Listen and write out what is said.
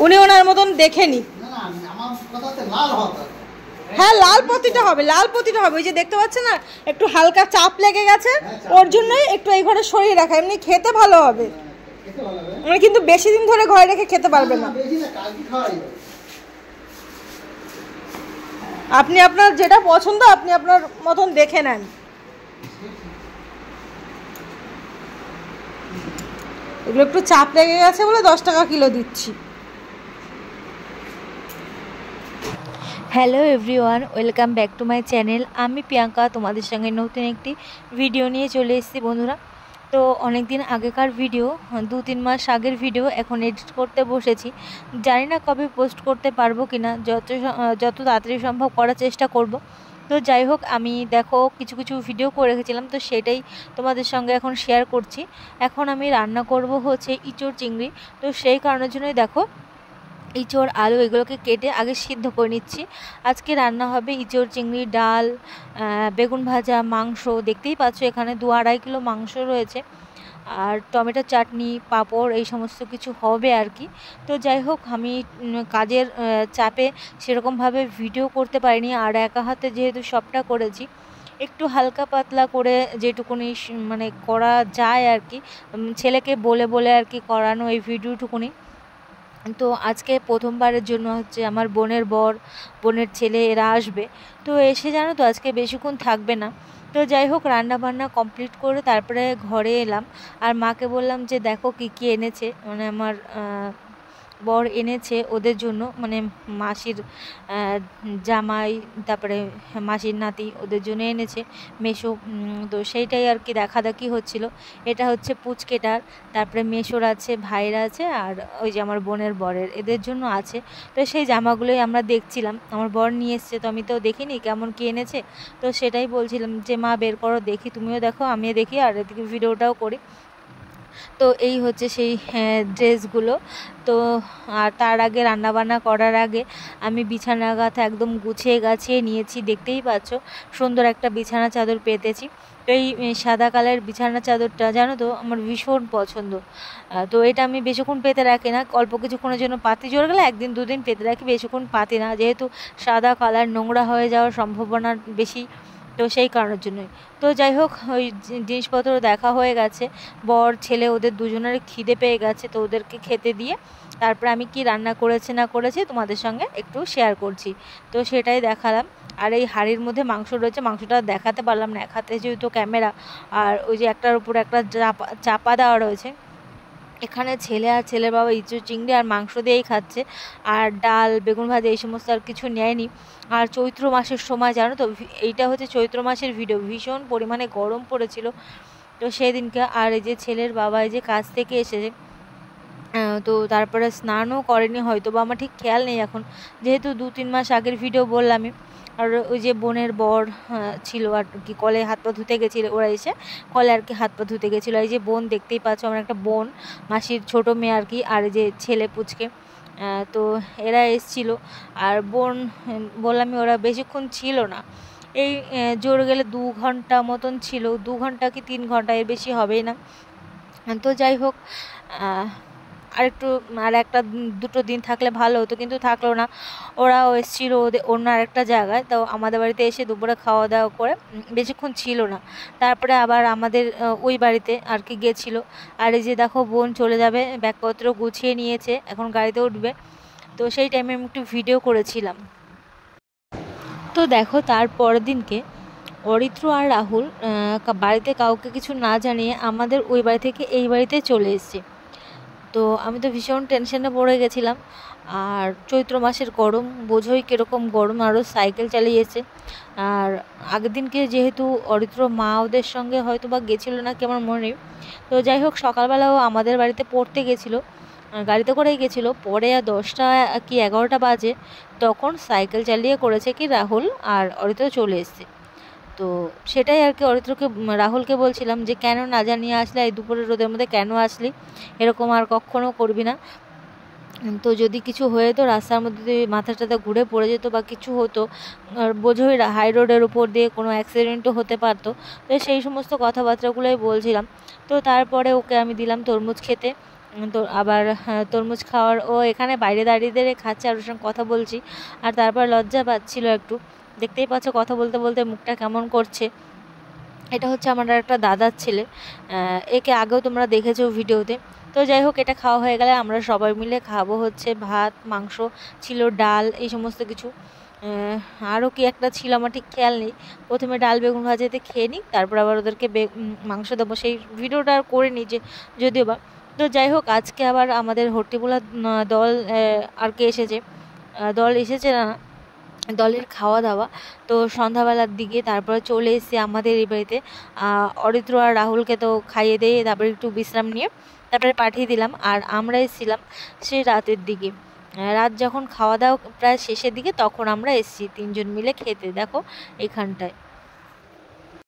উনি ওনার মতন দেখেনি। হ্যাঁ লাল পতিটা হবে, লাল পতিটা হবে। ওই যে দেখতে পাচ্ছেন না একটু হালকা চাপ লেগে গেছে, ওর জন্যই একটু এই ঘরে সরিয়ে রাখা। এমনি খেতে ভালো হবে, মানে কিন্তু বেশি দিন ধরে ঘরে রেখে খেতে পারবে না। আপনি আপনার যেটা পছন্দ আপনি আপনার মতন দেখে নেন। এগুলো একটু চাপ লেগে গেছে বলে 10 টাকা কিলো দিচ্ছি। Hello everyone, welcome back to my channel. আমি প্রিয়াঙ্কা তোমাদের সঙ্গে নতুন একটি ভিডিও নিয়ে চলে এসেছি বন্ধুরা। তো অনেক দিন আগেকার ভিডিও, 2-3 মাস আগের ভিডিও এখন এডিট করতে বসেছি। জানি না কবে পোস্ট করতে পারবো কি না, যত তাড়াতাড়ি সম্ভব করার চেষ্টা করব। তো যাই হোক, আমি দেখো কিছু কিছু ভিডিও করে রেখেছিলাম, তো সেটাই তোমাদের সঙ্গে এখন শেয়ার করছি। এখন আমি রান্না করব হচ্ছে ইঁচড় চিংড়ি। তো সেই কারণের জন্যই দেখো ইঁচড় আলু এগুলোকে কেটে আগে সিদ্ধ করে নিচ্ছি। আজকে রান্না হবে ইঁচড় চিংড়ি, ডাল, বেগুন ভাজা, মাংস। দেখতেই পাচ্ছ এখানে 2-2.5 কিলো মাংস রয়েছে, আর টমেটো চাটনি, পাঁপড়, এই সমস্ত কিছু হবে আর কি। তো যাই হোক, আমি কাজের চাপে সেরকমভাবে ভিডিও করতে পারিনি, আর একা হাতে যেহেতু সবটা করেছি, একটু হালকা পাতলা করে যেটুকুনি মানে করা যায় আর কি, ছেলেকে বলে বলে আর কি করানো এই ভিডিওটুকুনি। তো আজকে প্রথমবারের জন্য হচ্ছে আমার বোনের বর, বোনের ছেলে এরা আসবে। তো এসে জানো তো আজকে বেশিক্ষণ থাকবে না। তো যাই হোক, রান্না বান্না কমপ্লিট করে তারপরে ঘরে এলাম, আর মাকে বললাম যে দেখো কী কী এনেছে, মানে আমার বর এনেছে ওদের জন্য, মানে মাসির জামাই, তারপরে মাসির নাতি, ওদের জন্য এনেছে মেশো। তো সেইটাই আর কি দেখাদেখি হচ্ছিল। এটা হচ্ছে পুচকেটার, তারপরে মেশোর আছে, ভাইরা আছে, আর ওই যে আমার বোনের বরের, এদের জন্য আছে। তো সেই জামাগুলোই আমরা দেখছিলাম, আমার বর নিয়ে এসছে, তো আমি তো দেখিনি কেমন কী এনেছে। তো সেটাই বলছিলাম যে মা বের করো দেখি, তুমিও দেখো আমিও দেখি, আর এদিকে ভিডিওটাও করি। তো এই হচ্ছে সেই ড্রেসগুলো। তো আর তার আগে রান্নাবান্না করার আগে আমি বিছানা গাথা একদম গুছিয়ে গাছিয়ে নিয়েছি। দেখতেই পাচ্ছ সুন্দর একটা বিছানা চাদর পেতেছি। তো এই সাদা কালারের বিছানা চাদরটা জানো তো আমার ভীষণ পছন্দ। তো এটা আমি বেশিক্ষণ পেতে রাখি না, অল্প কিছুক্ষণের জন্য পাতি জোর গেলে 1-2 দিন পেতে রাখি, বেশিক্ষণ পাতি না, যেহেতু সাদা কালার নোংরা হয়ে যাওয়ার সম্ভাবনা বেশি, তো সেই কারণের জন্যই। তো যাই হোক, ওই জিনিসপত্র দেখা হয়ে গেছে, বর ছেলে ওদের দুজনের খিদে পেয়ে গেছে, তো ওদেরকে খেতে দিয়ে তারপরে আমি কি রান্না করেছে না করেছি তোমাদের সঙ্গে একটু শেয়ার করছি। তো সেটাই দেখালাম। আর এই হাঁড়ির মধ্যে মাংস রয়েছে, মাংসটা দেখাতে পারলাম না এক হাতে যেহেতু ক্যামেরা, আর ওই যে একটার উপর একটা চাপা দেওয়া রয়েছে। এখানে ছেলে আর ছেলের বাবা ইঁচড় চিংড়ি আর মাংস দিয়েই খাচ্ছে, আর ডাল, বেগুন ভাজা এই সমস্ত আর কিছু নেয়নি। আর চৈত্র মাসের সময় জানো তো, এইটা হচ্ছে চৈত্র মাসের ভিডিও, ভীষণ পরিমাণে গরম পড়েছিল তো সেই দিনকে। আর এই যে ছেলের বাবা এই যে কাজ থেকে এসেছে, তো তারপরে স্নানও করেনি হয়তো, বা আমার ঠিক খেয়াল নেই এখন, যেহেতু 2-3 মাস আগের ভিডিও বললামই। আর ওই যে বোনের বর ছিল আর কি, কলে হাত পা ধুতে গেছিলো, ওরা এসে কলে আর কি হাত পা ধুতে গেছিলো। এই যে বোন দেখতেই পাচ্ছ, আমার একটা বোন, মাসির ছোটো মেয়ে আর কি, আর এই যে ছেলে পুচকে, তো এরা এসেছিলো। আর বোন বললামই, ওরা বেশিক্ষণ ছিল না, এই জোর গেলে 2 ঘন্টা মতন ছিল, 2 ঘন্টা কি 3 ঘন্টা, এর বেশি হবেই না। তো যাই হোক, আর একটা 2টো দিন থাকলে ভালো হতো, কিন্তু থাকলো না। ওরাও এসেছিলো অন্য আরেকটা জায়গায়, তো আমাদের বাড়িতে এসে দুপুরে খাওয়া দাওয়া করে বেশিক্ষণ ছিল না, তারপরে আবার আমাদের ওই বাড়িতে আর কি গেছিলো। আর এই যে দেখো বোন চলে যাবে, ব্যাগপত্র গুছিয়ে নিয়েছে, এখন গাড়িতে উঠবে। তো সেই টাইমে আমি একটু ভিডিও করেছিলাম। তো দেখো তার পরের দিনকে অরিত্র আর রাহুল বাড়িতে কাউকে কিছু না জানিয়ে আমাদের ওই বাড়ি থেকে এই বাড়িতে চলে এসেছে। তো আমি তো ভীষণ টেনশনে পড়ে গেছিলাম, আর চৈত্র মাসের গরম বোঝোই কীরকম গরম, আরও সাইকেল চালিয়েছে। আর আগের দিনকে যেহেতু অরিত্র মা ওদের সঙ্গে হয়তো বা গেছিলো না কি আমার মনে নেই। তো যাই হোক, সকালবেলাও আমাদের বাড়িতে পড়তে গেছিলো, গাড়িতে করেই গেছিলো। পরে 10টা কি 11টা বাজে তখন সাইকেল চালিয়ে করেছে কি রাহুল আর অরিত্র চলে এসছে। তো সেটাই আর কি রাহুলকে বলছিলাম যে কেন না জানিয়ে আসলে, এই দুপুরের রোদের মধ্যে কেন আসলি, এরকম আর কখনো করবি না। তো যদি কিছু হয়ে তো রাস্তার মধ্যে যদি মাথাটাতে ঘুরে পড়ে যেত বা কিছু হতো, আর বোঝোই হাই রোডের উপর দিয়ে কোনো অ্যাক্সিডেন্টও হতে পারতো। তো সেই সমস্ত কথাবার্তাগুলোই বলছিলাম। তো তারপরে ওকে আমি দিলাম তরমুজ খেতে, তো আবার তরমুজ খাওয়ার ও এখানে বাইরে দাঁড়িয়ে দাঁড়িয়ে খাচ্ছে আর ওর সঙ্গে কথা বলছি। আর তারপর লজ্জা পাচ্ছিল একটু, দেখতেই পাচ্ছ কথা বলতে বলতে মুখটা কেমন করছে। এটা হচ্ছে আমার একটা দাদার ছেলে, একে আগেও তোমরা দেখেছো ভিডিওতে। তো যাই হোক, এটা খাওয়া হয়ে গেলে আমরা সবাই মিলে খাবো হচ্ছে ভাত, মাংস ছিল, ডাল, এই সমস্ত কিছু। আরও কি একটা ছিল আমার ঠিক খেয়াল নেই। প্রথমে ডাল বেগুন ভাজাতে খেয়ে নিই, তারপর আবার ওদেরকে মাংস দেবো, সেই ভিডিওটা আর করে নিই যে যদিও বা। তো যাই হোক, আজকে আবার আমাদের হট্টিবোলা দল আর কে এসেছে, দল এসেছে না, দলের খাওয়া দাওয়া। তো সন্ধ্যাবেলার দিকে তারপরে চলে এসেছি আমাদের এই বাড়িতে। অরিত্র আর রাহুলকে তো খাইয়ে দিয়ে তারপরে একটু বিশ্রাম নিয়ে তারপরে পাঠিয়ে দিলাম। আর আমরা এসেছিলাম সেই রাতের দিকে, রাত যখন খাওয়া দাওয়া প্রায় শেষের দিকে তখন আমরা এসেছি 3জন মিলে খেতে। দেখো এখানটায়